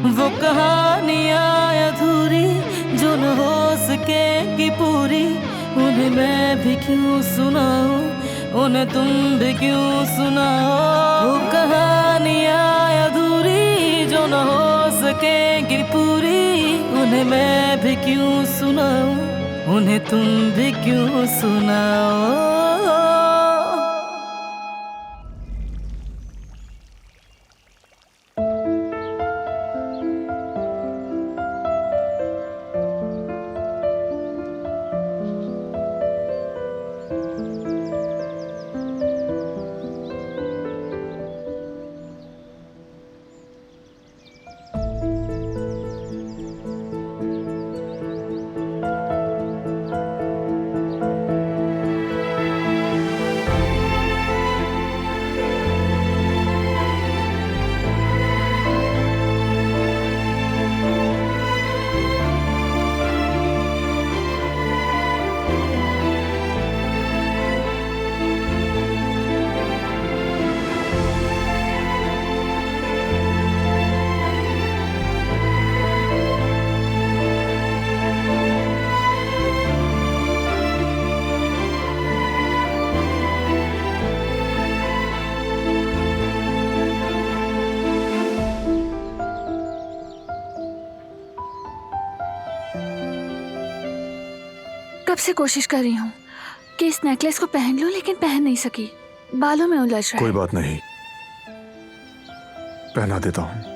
वो कहानियाँ अधूरी जो न हो सकेगी पूरी, उन्हें मैं भी क्यों सुनाऊं, उन्हें तुम भी क्यों सुनाओ। वो कहानियाँ अधूरी जो न हो सकेगी पूरी, उन्हें मैं भी क्यों सुनाऊं, उन्हें तुम भी क्यों सुनाओ। कब से कोशिश कर रही हूँ कि इस नेकलेस को पहन लूं, लेकिन पहन नहीं सकी। बालों में उलझ रहा है। कोई बात नहीं, पहना देता हूँ।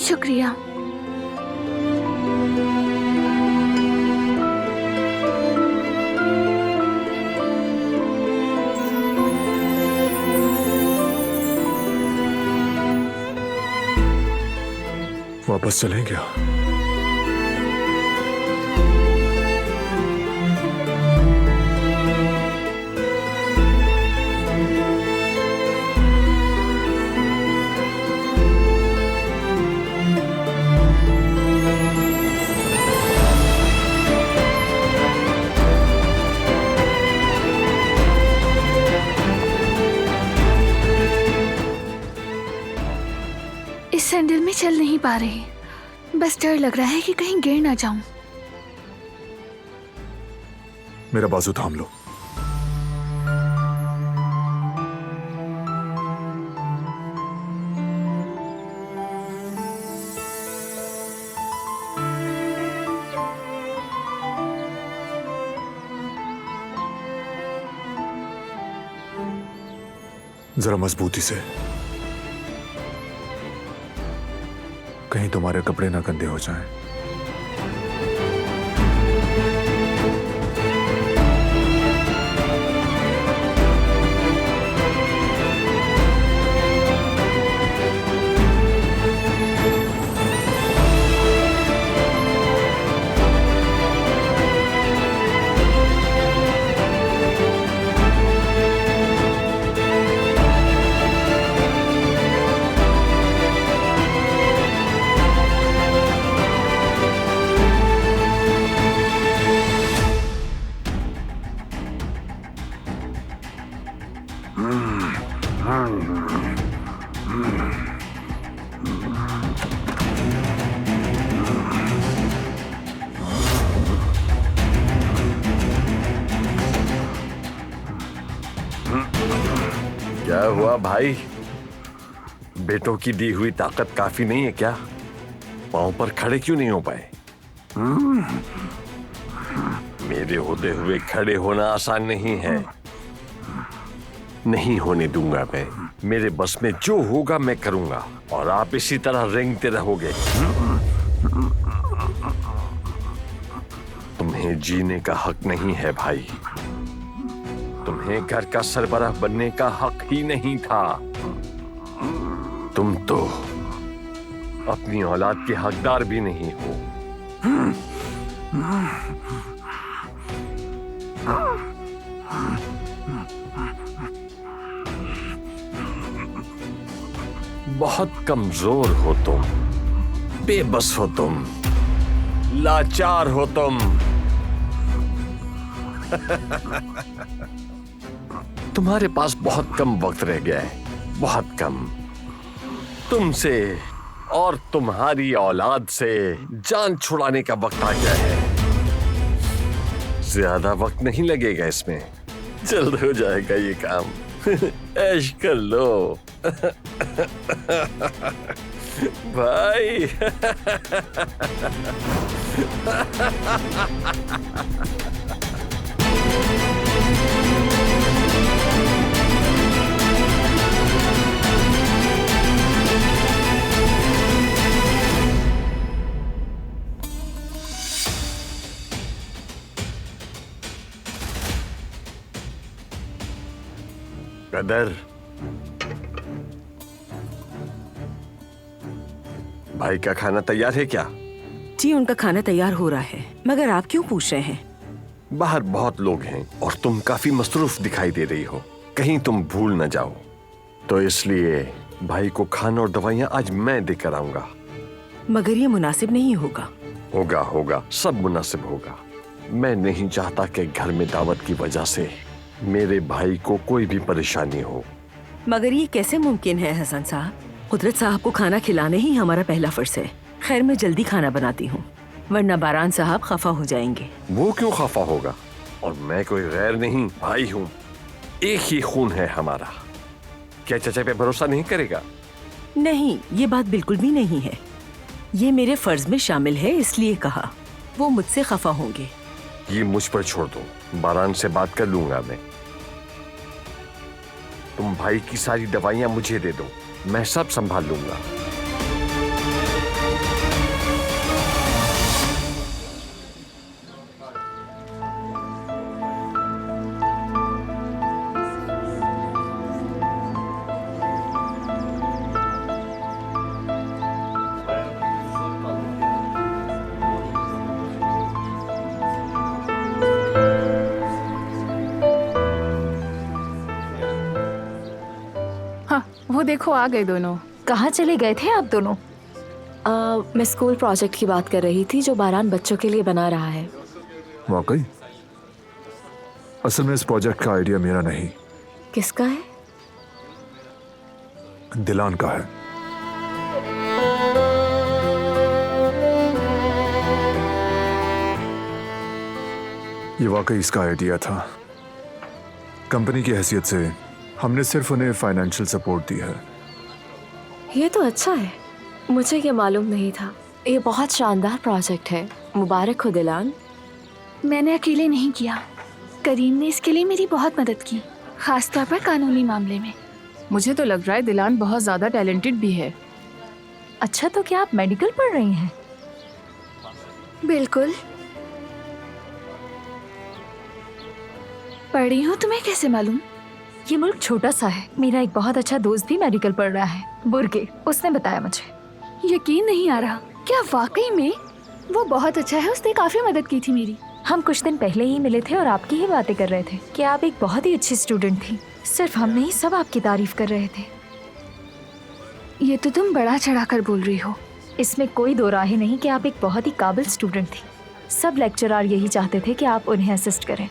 शुक्रिया। वापस चलें क्या? इस सैंडल में चल नहीं पा रही। बस डर लग रहा है कि कहीं गिर ना जाऊं। मेरा बाजू थाम लो। जरा मजबूती से, कहीं तुम्हारे कपड़े ना गंदे हो जाएं। क्या हुआ भाई? बेटों की दी हुई ताकत काफी नहीं है क्या? पांव पर खड़े क्यों नहीं हो पाए? मेरे होते हुए खड़े होना आसान नहीं है। नहीं होने दूंगा मैं। मेरे बस में जो होगा मैं करूंगा और आप इसी तरह रेंगते रहोगे। तुम्हें जीने का हक नहीं है भाई। तुम्हें घर का सरबराह बनने का हक ही नहीं था। तुम तो अपनी औलाद के हकदार भी नहीं हो। बहुत कमजोर हो तुम, बेबस हो तुम, लाचार हो तुम। तुम्हारे पास बहुत कम वक्त रह गया है, बहुत कम। तुमसे और तुम्हारी औलाद से जान छुड़ाने का वक्त आ गया है। ज्यादा वक्त नहीं लगेगा इसमें, जल्द हो जाएगा ये काम। ऐश कर लो भाई। कदर, भाई का खाना तैयार है क्या? जी उनका खाना तैयार हो रहा है, मगर आप क्यों पूछ रहे हैं? बाहर बहुत लोग हैं और तुम काफी मसरूफ दिखाई दे रही हो, कहीं तुम भूल न जाओ। तो इसलिए भाई को खाना और दवाइयां आज मैं देकर आऊंगा। मगर ये मुनासिब नहीं होगा। होगा होगा, सब मुनासिब होगा। मैं नहीं चाहता कि घर में दावत की वजह से मेरे भाई को कोई भी परेशानी हो। मगर ये कैसे मुमकिन है हसन साहब? कुदरत साहब को खाना खिलाने ही हमारा पहला फर्ज है। खैर मैं जल्दी खाना बनाती हूँ, वरना बारान साहब खफा हो जाएंगे। वो क्यों खफा होगा? और मैं कोई गैर नहीं, भाई हूँ, एक ही खून है हमारा। क्या चाचा पे भरोसा नहीं करेगा? नहीं, ये बात बिल्कुल भी नहीं है। ये मेरे फर्ज में शामिल है, इसलिए कहा। वो मुझसे खफा होंगे। ये मुझ पर छोड़ दो, बारान से बात कर लूंगा मैं। तुम भाई की सारी दवाइयां मुझे दे दो, मैं सब संभाल लूंगा। वो देखो आ गए दोनों। कहाँ चले गए थे आप दोनों? मैं स्कूल प्रोजेक्ट की बात कर रही थी जो बारान बच्चों के लिए बना रहा है। वाकई? असल में इस प्रोजेक्ट का आइडिया मेरा नहीं, किसका है? दिलान का है। ये वाकई इसका आइडिया था। कंपनी की हैसियत से हमने सिर्फ उन्हें फाइनेंशियल सपोर्ट दी है। ये तो अच्छा है, मुझे ये मालूम नहीं था। ये बहुत शानदार प्रोजेक्ट है, मुबारक हो दिलान। मैंने अकेले नहीं किया, करीम ने इसके लिए मेरी बहुत मदद की, खासतौर पर कानूनी मामले में। मुझे तो लग रहा है दिलान बहुत ज्यादा टैलेंटेड भी है। अच्छा, तो क्या आप मेडिकल पढ़ रही हैं? बिल्कुल पढ़ी हूँ, तुम्हें कैसे मालूम? ये मुल्क छोटा सा है, मेरा एक बहुत अच्छा दोस्त भी मेडिकल पढ़ रहा है, बुर्गे, उसने बताया मुझे। यकीन नहीं आ रहा, क्या वाकई में? वो बहुत अच्छा है, उसने काफी मदद की थी मेरी। हम कुछ दिन पहले ही मिले थे और आपकी ही बातें कर रहे थे कि आप एक बहुत ही अच्छी स्टूडेंट थी। सिर्फ हम नहीं, सब आपकी तारीफ कर रहे थे। ये तो तुम बड़ा चढ़ाकर बोल रही हो। इसमें कोई दो राह नहीं कि आप एक बहुत ही काबिल स्टूडेंट थी। सब लेक्चरर यही चाहते थे कि आप उन्हें असिस्ट करें,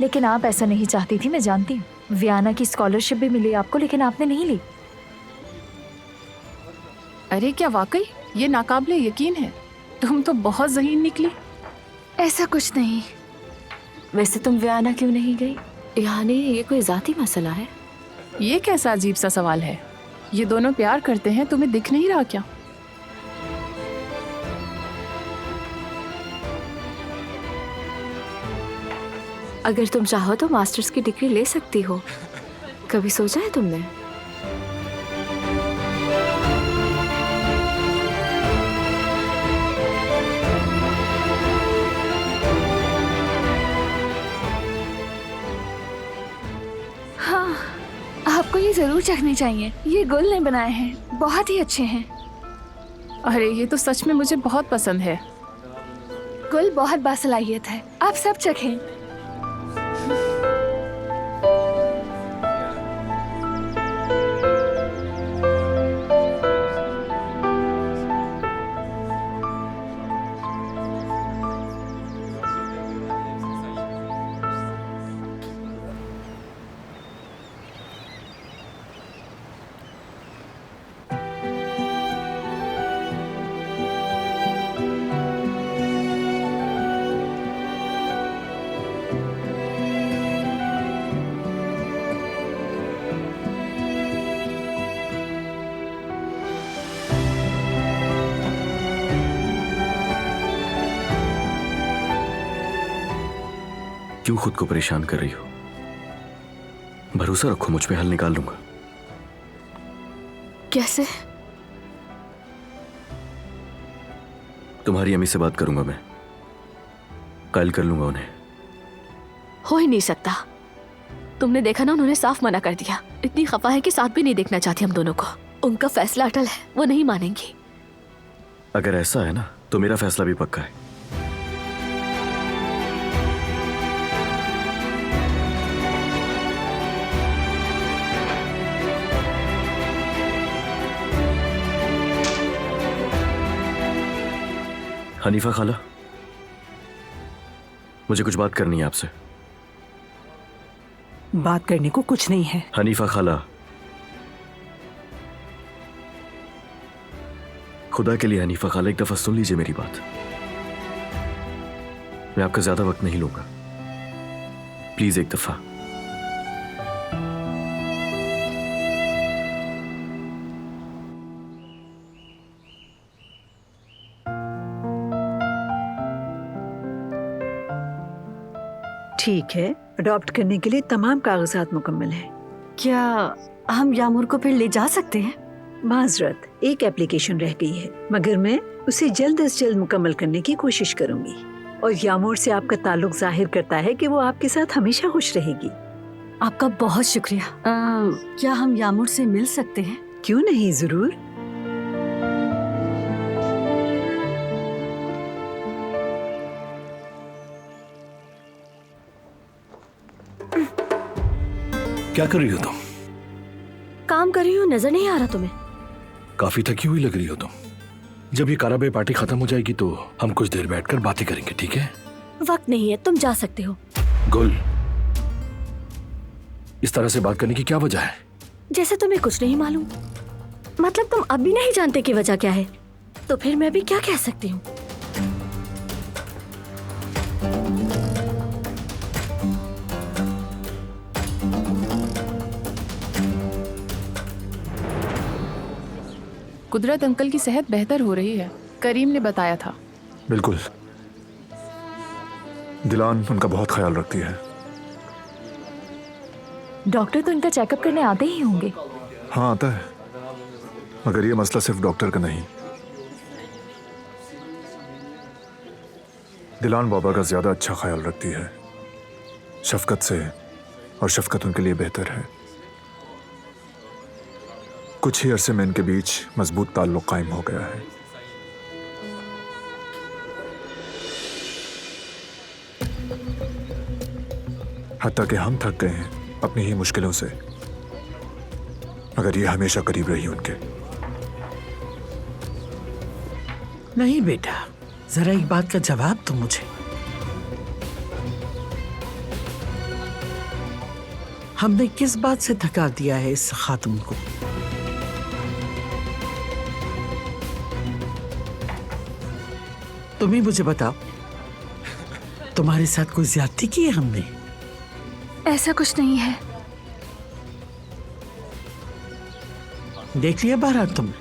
लेकिन आप ऐसा नहीं चाहती थी, मैं जानती हूँ। वियाना की स्कॉलरशिप भी मिली आपको, लेकिन आपने नहीं ली। अरे क्या वाकई ये नाकाबिले यकीन है? तुम तो बहुत ज़हीन निकली। ऐसा कुछ नहीं। वैसे तुम वियाना क्यों नहीं गई? यानी ये कोई जाती मसला है? ये कैसा अजीब सा सवाल है? ये दोनों प्यार करते हैं, तुम्हें दिख नहीं रहा क्या? अगर तुम चाहो तो मास्टर्स की डिग्री ले सकती हो। कभी सोचा है तुमने? हाँ, आपको ये जरूर चखने चाहिए। ये गुल ने बनाए हैं, बहुत ही अच्छे हैं। अरे ये तो सच में मुझे बहुत पसंद है। गुल बहुत बासलाहियत है, आप सब चखें। क्यों खुद को परेशान कर रही हो? भरोसा रखो, मुझ पे हल निकाल लूंगा। कैसे? तुम्हारी अम्मी से बात करूंगा मैं, कल कर लूंगा उन्हें। हो ही नहीं सकता। तुमने देखा ना, उन्होंने साफ मना कर दिया। इतनी खफा है कि साथ भी नहीं देखना चाहती हम दोनों को। उनका फैसला अटल है, वो नहीं मानेंगी। अगर ऐसा है ना तो मेरा फैसला भी पक्का है। हनीफा खाला, मुझे कुछ बात करनी है आपसे। बात करने को कुछ नहीं है। हनीफा खाला, खुदा के लिए हनीफा खाला, एक दफा सुन लीजिए मेरी बात। मैं आपका ज्यादा वक्त नहीं लूंगा, प्लीज एक दफा। ठीक है, अडॉप्ट करने के लिए तमाम कागजात मुकम्मल हैं। क्या हम यामुर को फिर ले जा सकते हैं? माजरत, एक एप्लीकेशन रह गई है, मगर मैं उसे जल्द से जल्द मुकम्मल करने की कोशिश करूंगी। और यामुर से आपका ताल्लुक जाहिर करता है कि वो आपके साथ हमेशा खुश रहेगी। आपका बहुत शुक्रिया। क्या हम यामुर से मिल सकते हैं? क्यों नहीं, जरूर। क्या कर रही हो तुम? काम कर रही हूँ, नजर नहीं आ रहा तुम्हें? काफी थकी हुई लग रही हो तुम। जब ये काराबे पार्टी खत्म हो जाएगी तो हम कुछ देर बैठकर बातें करेंगे, ठीक है? वक्त नहीं है, तुम जा सकते हो। गुल, इस तरह से बात करने की क्या वजह है? जैसे तुम्हें कुछ नहीं मालूम। मतलब तुम अब भी नहीं जानते कि वजह क्या है, तो फिर मैं भी क्या कह सकती हूँ? कुदरत अंकल की सेहत बेहतर हो रही है, करीम ने बताया था। बिल्कुल, दिलान उनका बहुत ख्याल रखती है। डॉक्टर तो इनका चेकअप करने आते ही होंगे। हाँ आता है, मगर ये मसला सिर्फ डॉक्टर का नहीं, दिलान बाबा का ज्यादा अच्छा ख्याल रखती है, शफकत से, और शफकत उनके लिए बेहतर है। कुछ ही अरसे में इनके बीच मजबूत ताल्लुक कायम हो गया है। हत्ता कि हम थक गए हैं अपनी ही मुश्किलों से, मगर ये हमेशा करीब रही उनके। नहीं बेटा, जरा एक बात का जवाब दो मुझे। हमने किस बात से थका दिया है इस खातून को? तुम ही मुझे बताओ, तुम्हारे साथ कोई ज्यादती की है हमने? ऐसा कुछ नहीं है। देख लिया बारात तुमने,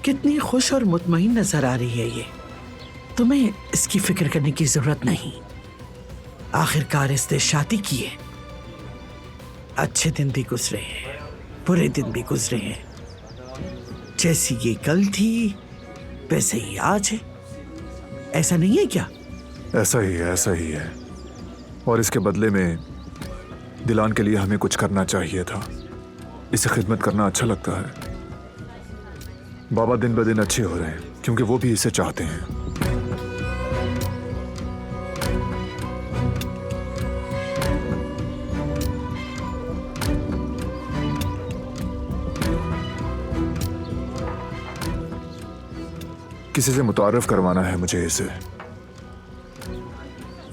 कितनी खुश और मुतमईन नजर आ रही है ये। तुम्हें इसकी फिक्र करने की जरूरत नहीं। आखिरकार इसने शादी की है। अच्छे दिन भी गुजरे हैं, बुरे दिन भी गुजरे हैं। जैसी ये कल थी वैसे ही आज है। ऐसा नहीं है क्या? ऐसा ही है, ऐसा ही है। और इसके बदले में दिलान के लिए हमें कुछ करना चाहिए था। इसे खिदमत करना अच्छा लगता है। बाबा दिन ब दिन अच्छे हो रहे हैं क्योंकि वो भी इसे चाहते हैं। किसी से मुतारफ करवाना है मुझे इसे।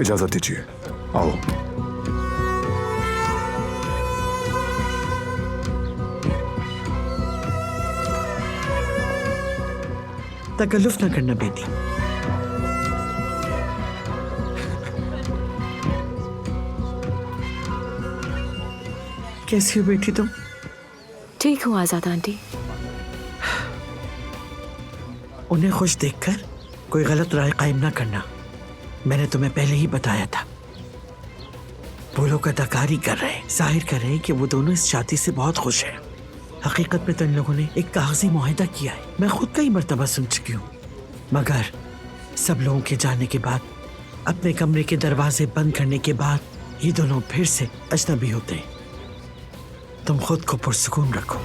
इजाजत दीजिए, आओ। तकल्लुफ न करना बेटी। कैसी हो बेटी तुम? ठीक हूँ आजाद आंटी। उन्हें खुश देखकर कोई गलत राय कायम ना करना। मैंने तुम्हें पहले ही बताया था। वो लोग अदाकारी कर रहे हैं, जाहिर कर रहे हैं कि वो दोनों इस शादी से बहुत खुश हैं। हकीकत में तो इन लोगों ने एक कागजी मुआहिदा किया है। मैं खुद कई मर्तबा सुन चुकी हूँ, मगर सब लोगों के जाने के बाद, अपने कमरे के दरवाजे बंद करने के बाद, ये दोनों फिर से अजनबी होते हैं। तुम खुद को पुरसुकून रखो।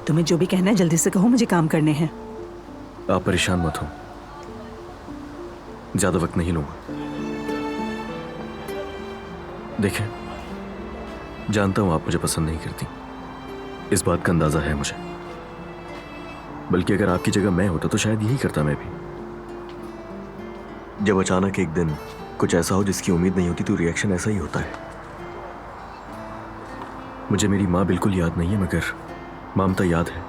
तुम्हें जो भी कहना है जल्दी से कहो, मुझे काम करने हैं। आप परेशान मत हो, ज्यादा वक्त नहीं लूंगा। देखें, जानता हूं आप मुझे पसंद नहीं करती, इस बात का अंदाजा है मुझे। बल्कि अगर आपकी जगह मैं होता तो शायद यही करता मैं भी। जब अचानक एक दिन कुछ ऐसा हो जिसकी उम्मीद नहीं होती तो रिएक्शन ऐसा ही होता है। मुझे मेरी माँ बिल्कुल याद नहीं है, मगर ममता याद है।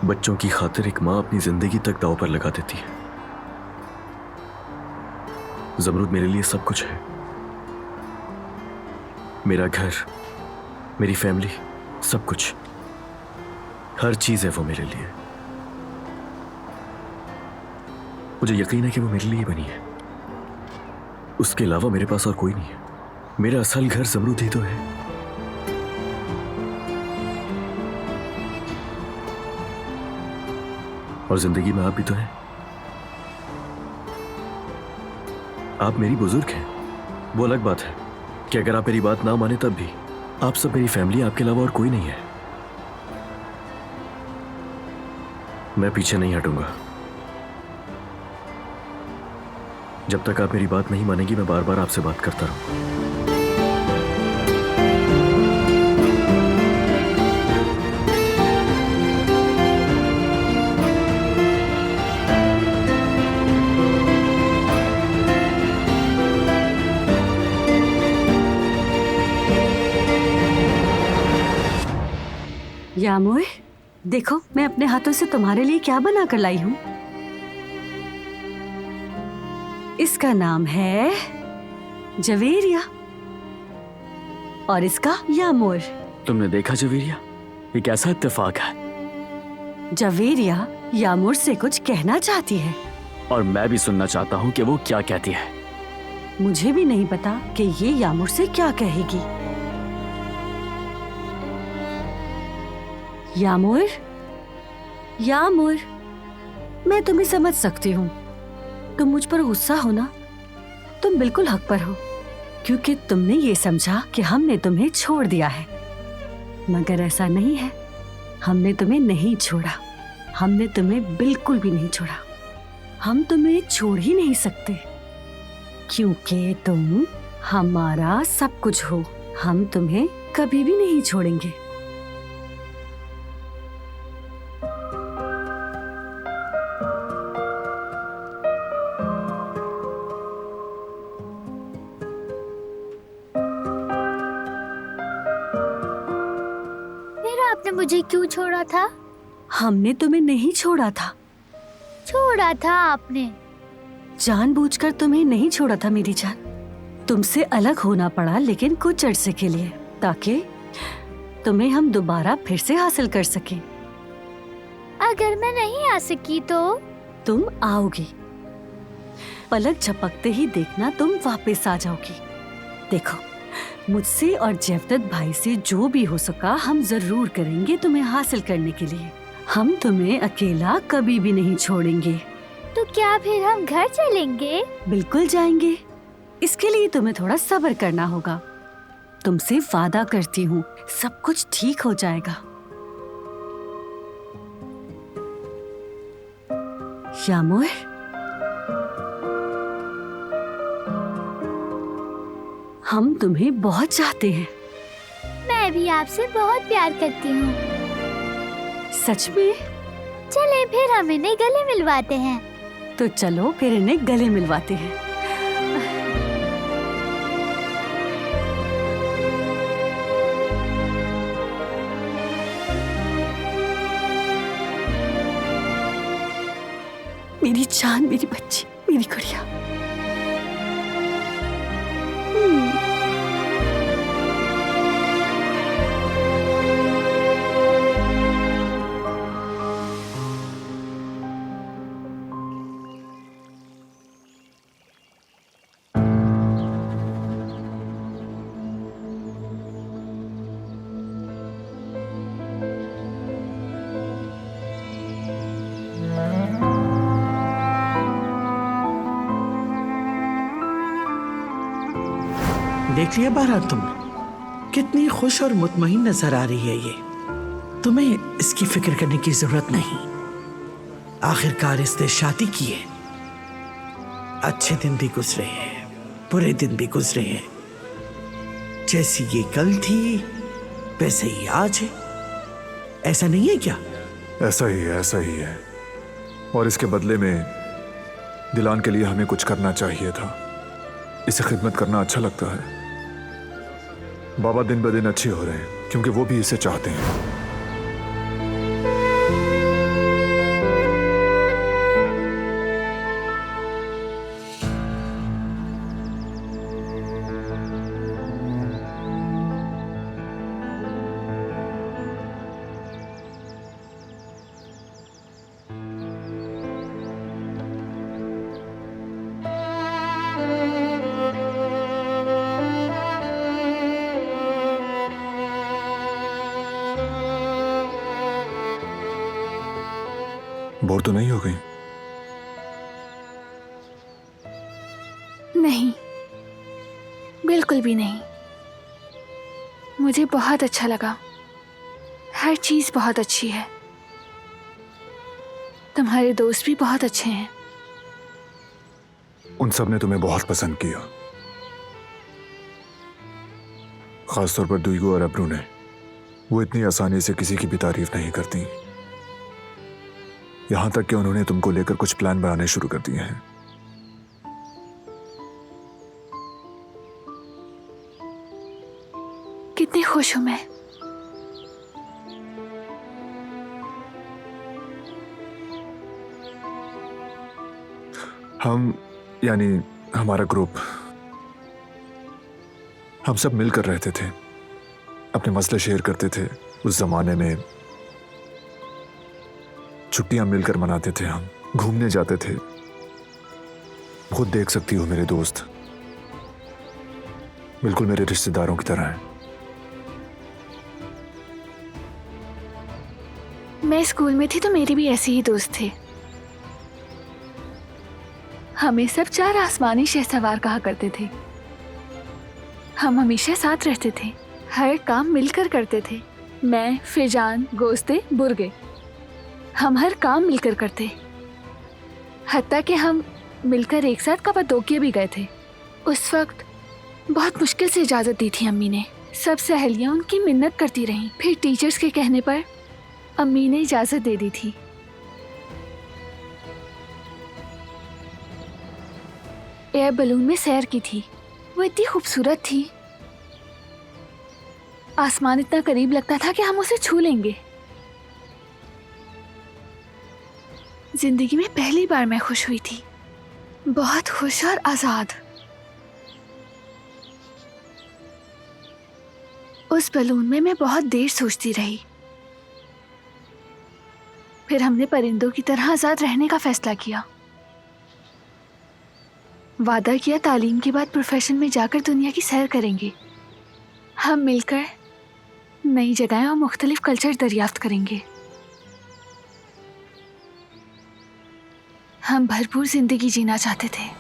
बच्चों की खातिर एक माँ अपनी जिंदगी तक दांव पर लगा देती है। ज़मरूद मेरे लिए सब कुछ है। मेरा घर, मेरी फैमिली, सब कुछ, हर चीज है वो मेरे लिए। मुझे यकीन है कि वो मेरे लिए बनी है। उसके अलावा मेरे पास और कोई नहीं है। मेरा असल घर ज़मरूद ही तो है। और जिंदगी में आप भी तो हैं। आप मेरी बुजुर्ग हैं, वो अलग बात है कि अगर आप मेरी बात ना माने तब भी आप सब मेरी फैमिली, आपके अलावा और कोई नहीं है। मैं पीछे नहीं हटूंगा। जब तक आप मेरी बात नहीं मानेंगी मैं बार बार आपसे बात करता रहूंगा। यामोए, देखो मैं अपने हाथों से तुम्हारे लिए क्या बना कर लाई हूँ। इसका नाम है जवेरिया और इसका यामोर। तुमने देखा जवेरिया, ये कैसा इत्तेफाक है। जवेरिया यामोर से कुछ कहना चाहती है और मैं भी सुनना चाहता हूँ कि वो क्या कहती है। मुझे भी नहीं पता कि ये यामोर से क्या कहेगी। यामोर, यामोर, मैं तुम्हें समझ सकती हूँ। तुम मुझ पर गुस्सा हो ना, तुम बिल्कुल हक पर हो, क्योंकि तुमने ये समझा कि हमने तुम्हें छोड़ दिया है, मगर ऐसा नहीं है। हमने तुम्हें नहीं छोड़ा, हमने तुम्हें बिल्कुल भी नहीं छोड़ा। हम तुम्हें छोड़ ही नहीं सकते, क्योंकि तुम हमारा सब कुछ हो। हम तुम्हें कभी भी नहीं छोड़ेंगे। आपने मुझे क्यों छोड़ा था? हमने तुम्हें नहीं छोड़ा था। छोड़ा था आपने। जानबूझकर तुम्हें नहीं छोड़ा था मेरी जान। तुमसे अलग होना पड़ा, लेकिन कुछ अरसे के लिए, ताकि तुम्हें हम दोबारा फिर से हासिल कर सके। अगर मैं नहीं आ सकी तो? तुम आओगी, पलक झपकते ही देखना तुम वापस आ जाओगी। देखो, मुझसे और जयवदत्त भाई से जो भी हो सका हम जरूर करेंगे तुम्हें हासिल करने के लिए। हम तुम्हें अकेला कभी भी नहीं छोड़ेंगे। तो क्या फिर हम घर चलेंगे? बिल्कुल जाएंगे। इसके लिए तुम्हें थोड़ा सब्र करना होगा। तुमसे वादा करती हूँ, सब कुछ ठीक हो जाएगा। यामोर, हम तुम्हें बहुत चाहते हैं। मैं भी आपसे बहुत प्यार करती हूँ। सच में? चले फिर हम इन्हें गले मिलवाते हैं। तो चलो फिर इन्हें गले मिलवाते हैं। मेरी जान, मेरी बच्ची, मेरी गुड़िया। देख लिया बारात तुमने? कितनी खुश और मुतमईन नजर आ रही है ये। तुम्हें इसकी फिक्र करने की जरूरत नहीं। आखिरकार इसने शादी की है। अच्छे दिन भी गुजरे हैं, बुरे दिन भी गुजरे हैं। जैसी ये कल थी वैसे ही आज है। ऐसा नहीं है क्या? ऐसा ही है, ऐसा ही है। और इसके बदले में दिलान के लिए हमें कुछ करना चाहिए था। इसे खिदमत करना अच्छा लगता है। बाबा दिन ब दिन अच्छे हो रहे हैं क्योंकि वो भी इसे चाहते हैं। बोर तो नहीं हो गई? नहीं, बिल्कुल भी नहीं। मुझे बहुत अच्छा लगा। हर चीज बहुत अच्छी है। तुम्हारे दोस्त भी बहुत अच्छे हैं। उन सब ने तुम्हें बहुत पसंद किया, खासतौर पर दुईगो और अब्रू ने। वो इतनी आसानी से किसी की भी तारीफ नहीं करती, यहां तक कि उन्होंने तुमको लेकर कुछ प्लान बनाने शुरू कर दिए हैं। कितनी खुश हूं मैं। हम यानी हमारा ग्रुप, हम सब मिलकर रहते थे, अपने मसले शेयर करते थे। उस जमाने में छुट्टियां मिलकर मनाते थे, हम घूमने जाते थे। खुद देख सकती हो मेरे दोस्त बिल्कुल मेरे रिश्तेदारों की तरह हैं। मैं स्कूल में थी तो मेरे भी ऐसे ही दोस्त थे। हमें सब 4 आसमानी शहसवार कहा करते थे। हम हमेशा साथ रहते थे, हर काम मिलकर करते थे। मैं, फिजान, गोस्ते, बुर्गे, हम हर काम मिलकर करते। हत्ता कि हम मिलकर एक साथ कपादोकिया भी गए थे। उस वक्त बहुत मुश्किल से इजाज़त दी थी अम्मी ने। सब सहेलियां उनकी मिन्नत करती रहीं। फिर टीचर्स के कहने पर अम्मी ने इजाज़त दे दी थी। एयर बलून में सैर की थी। वो इतनी खूबसूरत थी, आसमान इतना करीब लगता था कि हम उसे छू लेंगे। जिंदगी में पहली बार मैं खुश हुई थी, बहुत खुश और आजाद। उस बलून में मैं बहुत देर सोचती रही। फिर हमने परिंदों की तरह आजाद रहने का फैसला किया। वादा किया तालीम के बाद प्रोफेशन में जाकर दुनिया की सैर करेंगे। हम मिलकर नई जगहें और मुख्तलिफ कल्चर दरियाफ्त करेंगे। हम भरपूर जिंदगी जीना चाहते थे।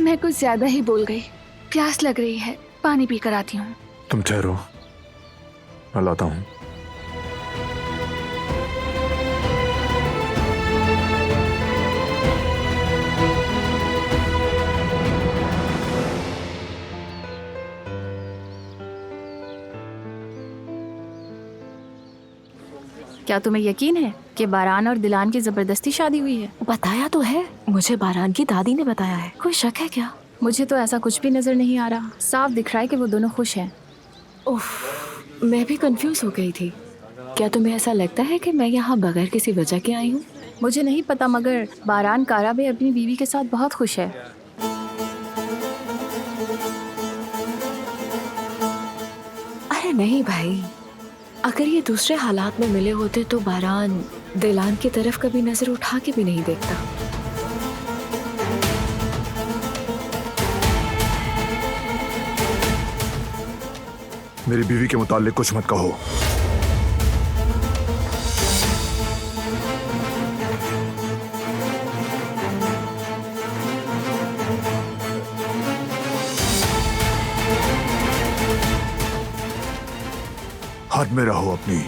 मैं कुछ ज्यादा ही बोल गई। प्यास लग रही है, पानी पी कर आती हूँ। तुम ठहरो, मैं लाता हूँ। क्या तुम्हें यकीन है कि बारान और दिलान की जबरदस्ती शादी हुई है? बताया तो है, मुझे बारान की दादी ने बताया है। कोई शक है क्या? मुझे तो ऐसा कुछ भी नजर नहीं आ रहा। साफ दिख रहा है कि वो दोनों खुश हैं। उफ, मैं भी कंफ्यूज हो गई थी। क्या तुम्हें ऐसा लगता है कि मैं यहाँ बगैर किसी वजह के आई हूँ? मुझे नहीं पता, मगर बारान काराबे अपनी बीवी के साथ बहुत खुश है। अरे नहीं भाई, अगर ये दूसरे हालात में मिले होते तो बारान दिलान की तरफ कभी नजर उठा के भी नहीं देखता। मेरी बीवी के मुताल्लिक कुछ मत कहो। हद में रहो अपनी।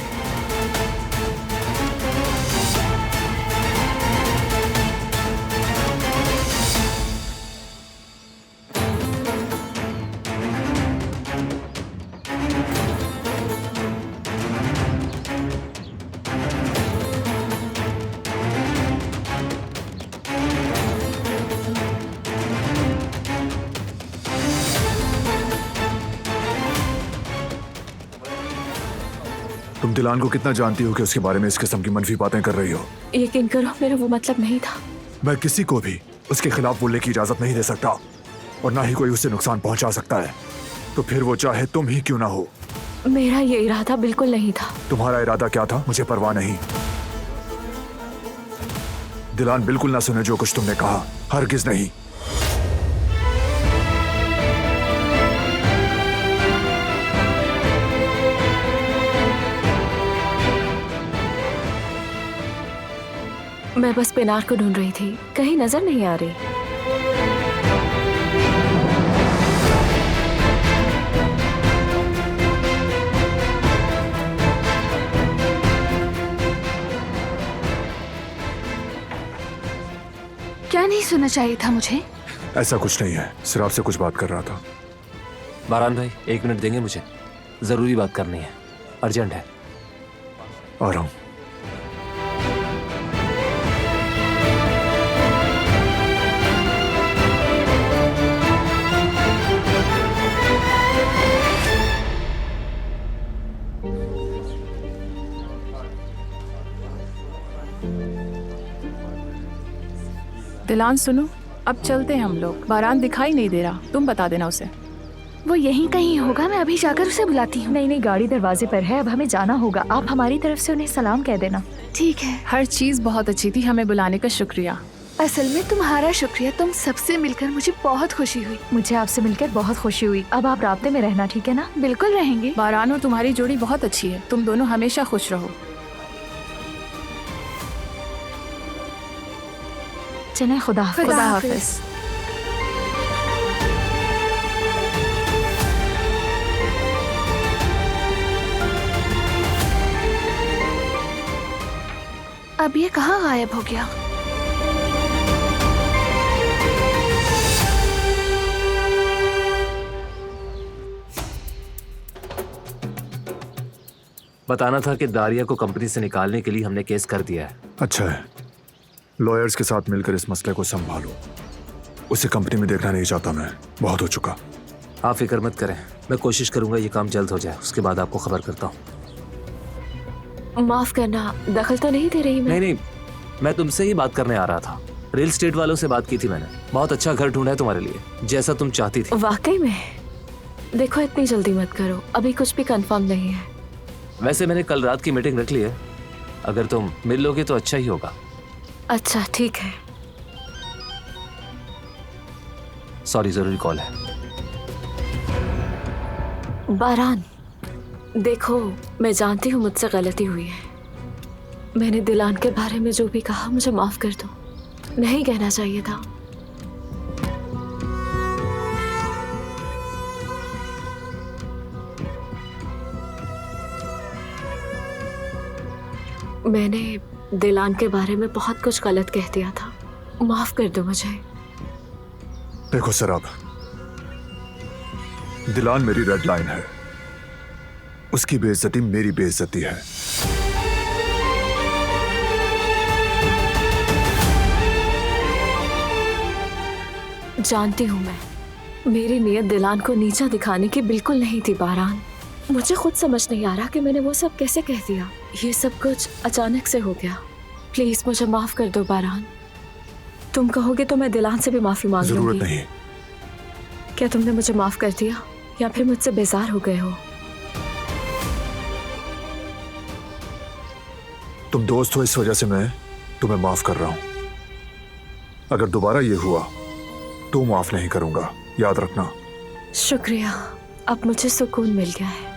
तुम दिलान को कितना जानती हो कि उसके बारे में इस किस्म की मनफी बातें कर रही हो? यकीन करो, मेरा वो मतलब नहीं था। मैं किसी को भी उसके खिलाफ बोलने की इजाजत नहीं दे सकता और ना ही कोई उसे नुकसान पहुंचा सकता है, तो फिर वो चाहे तुम ही क्यों ना हो। मेरा ये इरादा बिल्कुल नहीं था। तुम्हारा इरादा क्या था मुझे परवाह नहीं। दिलान बिल्कुल ना सुने जो कुछ तुमने कहा, हरगिज नहीं। मैं बस पिनार को ढूंढ रही थी, कहीं नजर नहीं आ रही। क्या नहीं सुनना चाहिए था मुझे? ऐसा कुछ नहीं है, सिर्फ आपसे कुछ बात कर रहा था। बारान भाई 1 मिनट देंगे मुझे? जरूरी बात करनी है, अर्जेंट है। आ रहा हूं। दिलान सुनो, अब चलते हैं हम लोग। बारान दिखाई नहीं दे रहा, तुम बता देना उसे। वो यहीं कहीं होगा, मैं अभी जाकर उसे बुलाती हूँ। नहीं नहीं, गाड़ी दरवाजे पर है, अब हमें जाना होगा। आप हमारी तरफ से उन्हें सलाम कह देना। ठीक है। हर चीज बहुत अच्छी थी, हमें बुलाने का शुक्रिया। असल में तुम्हारा शुक्रिया, तुम सबसे मिलकर मुझे बहुत खुशी हुई। मुझे आपसे मिलकर बहुत खुशी हुई। अब आप राब्ते में रहना, ठीक है ना? बिल्कुल रहेंगे। बारान और तुम्हारी जोड़ी बहुत अच्छी है, तुम दोनों हमेशा खुश रहो। चलें, खुदा हाफिज। खुदा हाफिज। अब ये कहाँ गायब हो गया? बताना था कि दारिया को कंपनी से निकालने के लिए हमने केस कर दिया है। अच्छा है, लॉयर्स के साथ मिलकर इस मसले को संभालो। उसे कंपनी में देखना नहीं चाहता मैं, बहुत हो चुका। आप फिक्र मत करें, मैं कोशिश करूंगा ये काम जल्द हो जाए, उसके बाद आपको खबर करता हूँ। माफ करना, दखल तो नहीं दे रही मैं। नहीं, मैं तुमसे ही बात करने आ रहा था। रियल एस्टेट वालों से बात की थी मैंने, बहुत अच्छा घर ढूंढा है तुम्हारे लिए, जैसा तुम चाहती थी। वाकई में? देखो इतनी जल्दी मत करो, अभी कुछ भी कंफर्म नहीं है। वैसे मैंने कल रात की मीटिंग रख ली है, अगर तुम मिल लोगे तो अच्छा ही होगा। अच्छा ठीक है। सॉरी, जरूरी कॉल है। बारान, देखो मैं जानती हूँ मुझसे गलती हुई है। मैंने दिलान के बारे में जो भी कहा मुझे माफ कर दो, नहीं कहना चाहिए था। मैंने दिलान के बारे में बहुत कुछ गलत कह दिया था, माफ कर दो मुझे। देखो सराब, दिलान मेरी रेड लाइन है, उसकी बेइज्जती मेरी बेइज्जती है। जानती हूँ मैं, मेरी नीयत दिलान को नीचा दिखाने की बिल्कुल नहीं थी बारान। मुझे खुद समझ नहीं आ रहा कि मैंने वो सब कैसे कह दिया। ये सब कुछ अचानक से हो गया। प्लीज मुझे माफ कर दो बारान। तुम कहोगे तो मैं दिलान से भी माफी मांग लूंगी। जरूरत नहीं। क्या तुमने मुझे माफ कर दिया या फिर मुझसे बेजार हो गए हो? तुम दोस्त हो, इस वजह से मैं तुम्हें माफ कर रहा हूं। अगर दोबारा ये हुआ तो माफ नहीं करूंगा, याद रखना। शुक्रिया, अब मुझे सुकून मिल गया है।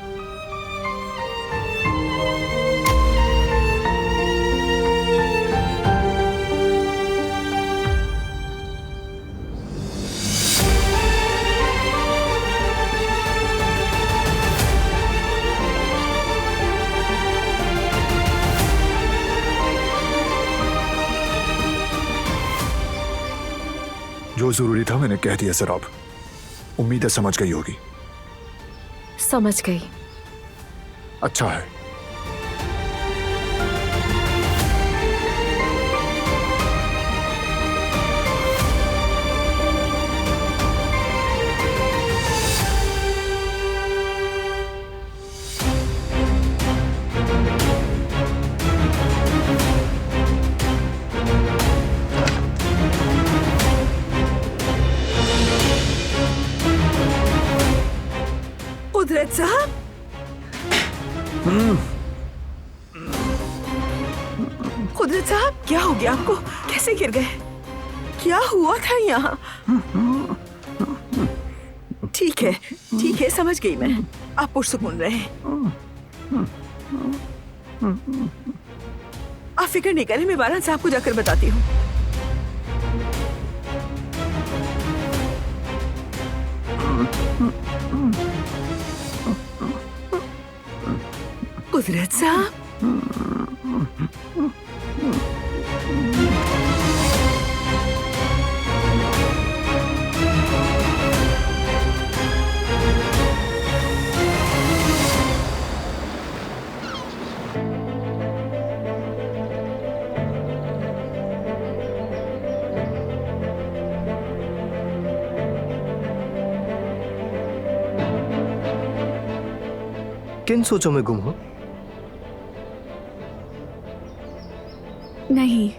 जो जरूरी था मैंने कह दिया सराब, उम्मीद है समझ गई होगी। समझ गई। अच्छा है। कुदरत साहब, कुदरत साहब, क्या हो गया आपको? कैसे गिर गए? क्या हुआ था यहाँ? ठीक है, समझ गई मैं। आप पुरसुकून रहे। आप फिक्र नहीं करें, मैं बारान साहब को जाकर बताती हूँ। कुदरत साहब, किन सोचों में गुम हो? नहीं,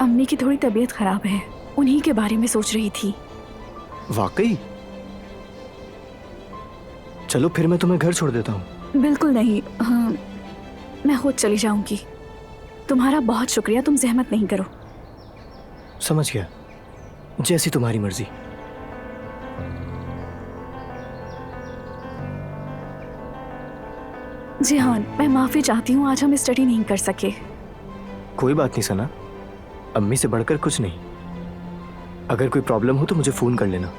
अम्मी की थोड़ी तबीयत खराब है, उन्हीं के बारे में सोच रही थी। वाकई? चलो फिर मैं तुम्हें घर छोड़ देता हूँ। बिल्कुल नहीं, हाँ, मैं खुद चली जाऊंगी। तुम्हारा बहुत शुक्रिया, तुम जहमत नहीं करो। समझ गया, जैसी तुम्हारी मर्जी। जी हाँ, मैं माफी चाहती हूँ, आज हम स्टडी नहीं कर सके। कोई बात नहीं सना, अम्मी से बढ़कर कुछ नहीं। अगर कोई प्रॉब्लम हो तो मुझे फोन कर लेना।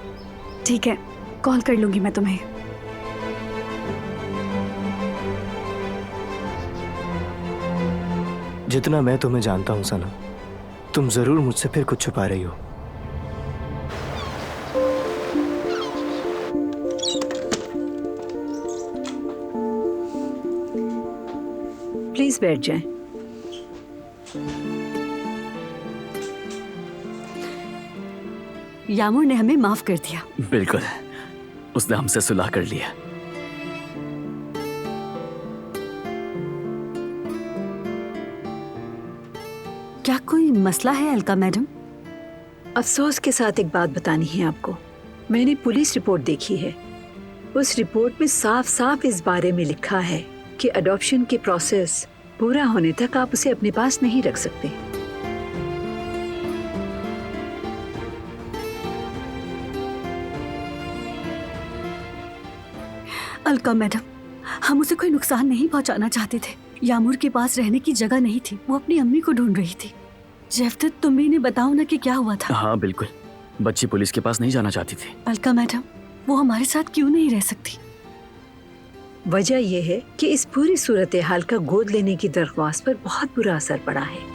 ठीक है, कॉल कर लूंगी मैं तुम्हें। जितना मैं तुम्हें जानता हूँ सना, तुम जरूर मुझसे फिर कुछ छुपा रही हो। प्लीज बैठ जाएं। यामूर ने हमें माफ कर दिया। बिल्कुल, उसने हमसे सुलह कर लिया। क्या कोई मसला है अलका मैडम? अफसोस के साथ एक बात बतानी है आपको। मैंने पुलिस रिपोर्ट देखी है। उस रिपोर्ट में साफ साफ इस बारे में लिखा है कि अडॉप्शन की प्रोसेस पूरा होने तक आप उसे अपने पास नहीं रख सकते। अलका मैडम, हम उसे कोई नुकसान नहीं पहुंचाना चाहते थे। यामूर के पास रहने की जगह नहीं थी, वो अपनी अम्मी को ढूंढ रही थी। जेफ्तत, तुम भी इन्हें बताओ ना कि क्या हुआ था। हाँ बिल्कुल, बच्ची पुलिस के पास नहीं जाना चाहती थी। अलका मैडम, वो हमारे साथ क्यों नहीं रह सकती? वजह यह है कि इस पूरी सूरत हाल का गोद लेने की दरख्वास्त पर बहुत बुरा असर पड़ा है।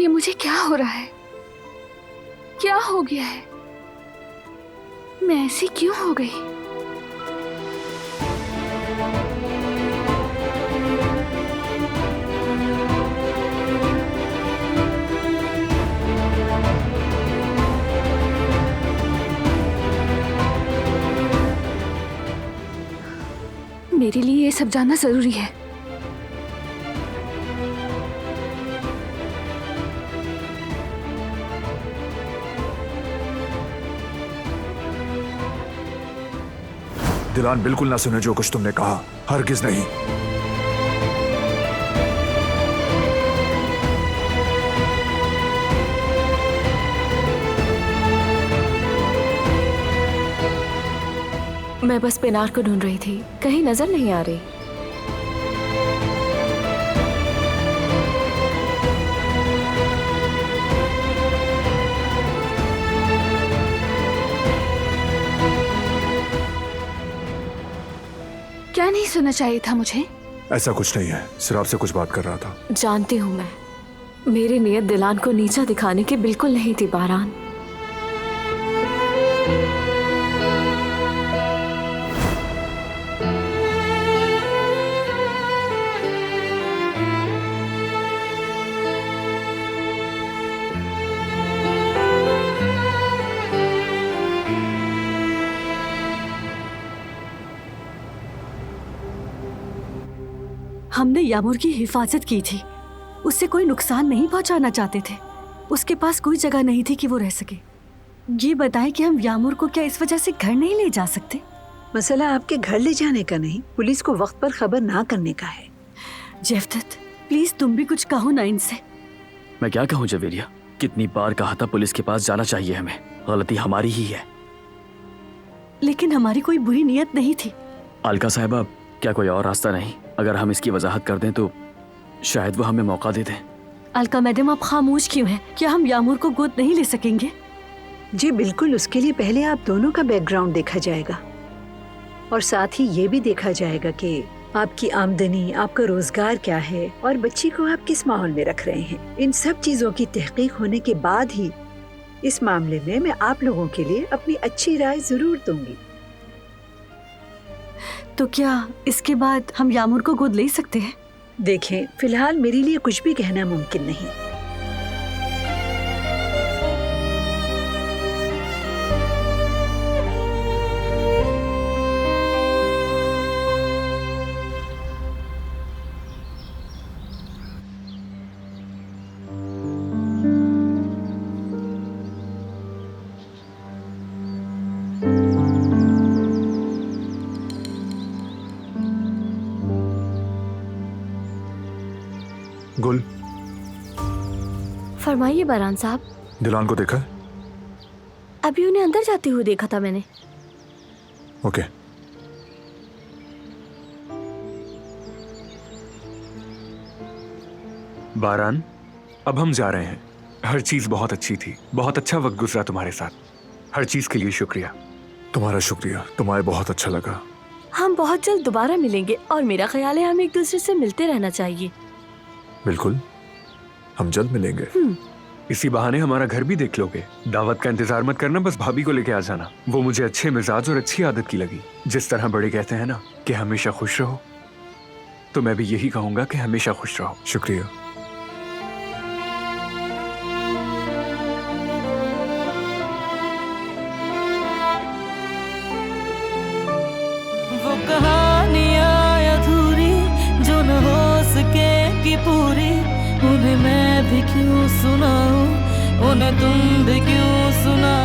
मुझे क्या हो रहा है? क्या हो गया है? मैं ऐसी क्यों हो गई? मेरे लिए ये सब जानना जरूरी है। दिलान, बिल्कुल ना सुने जो कुछ तुमने कहा, हरगिज नहीं। मैं बस पिनार को ढूंढ रही थी, कहीं नजर नहीं आ रही। क्या नहीं सुनना चाहिए था मुझे? ऐसा कुछ नहीं है, सिर्फ आपसे कुछ बात कर रहा था। जानती हूँ मैं, मेरी नीयत दिलान को नीचा दिखाने की बिल्कुल नहीं थी बारान। हमने यामूर की हिफाजत की थी, उससे कोई नुकसान नहीं पहुंचाना चाहते थे। उसके पास कोई जगह नहीं थी कि वो रह सके। ये बताएं कि हम यामूर को क्या इस वजह से घर नहीं ले जा सकते? मसला आपके घर ले जाने का नहीं, पुलिस को वक्त पर खबर ना करने का है। जेफ्तत, प्लीज तुम भी कुछ कहो ना इनसे। मैं क्या कहूँ जवेरिया, कितनी बार कहा था पुलिस के पास जाना चाहिए हमें, गलती हमारी ही है। लेकिन हमारी कोई बुरी नीयत नहीं थी। अलका साहिबा, क्या कोई और रास्ता नहीं? अगर हम इसकी वजाहत कर दें तो शायद वो हमें मौका दे दें। अलका मैडम, आप खामोश क्यों हैं? क्या हम यामूर को गोद नहीं ले सकेंगे? जी बिल्कुल, उसके लिए पहले आप दोनों का बैकग्राउंड देखा जाएगा। और साथ ही ये भी देखा जाएगा कि आपकी आमदनी, आपका रोजगार क्या है और बच्ची को आप किस माहौल में रख रहे हैं। इन सब चीजों की तहकीक होने के बाद ही इस मामले में मैं आप लोगों के लिए अपनी अच्छी राय जरूर दूंगी। तो क्या इसके बाद हम यामुर को गोद ले सकते हैं? देखें, फिलहाल मेरे लिए कुछ भी कहना मुमकिन नहीं। गुल, फरमाइए बारान साहब। दिलान को देखा? अभी उन्हें अंदर जाते हुए देखा था मैंने। ओके। बारान, अब हम जा रहे हैं। हर चीज बहुत अच्छी थी, बहुत अच्छा वक्त गुजरा तुम्हारे साथ। हर चीज के लिए शुक्रिया। तुम्हारा शुक्रिया, तुम्हारे बहुत अच्छा लगा। हम बहुत जल्द दोबारा मिलेंगे और मेरा ख्याल है हम एक दूसरे से मिलते रहना चाहिए। बिल्कुल, हम जल्द मिलेंगे। इसी बहाने हमारा घर भी देख लोगे। दावत का इंतजार मत करना, बस भाभी को लेके आ जाना। वो मुझे अच्छे मिजाज और अच्छी आदत की लगी। जिस तरह बड़े कहते हैं ना कि हमेशा खुश रहो, तो मैं भी यही कहूंगा कि हमेशा खुश रहो। शुक्रिया। वो कहानियाँ अधूरी जो न हो सके कि पूरी, उन्हें मैं भी क्यों सुनाऊं, उन्हें तुम भी क्यों सुना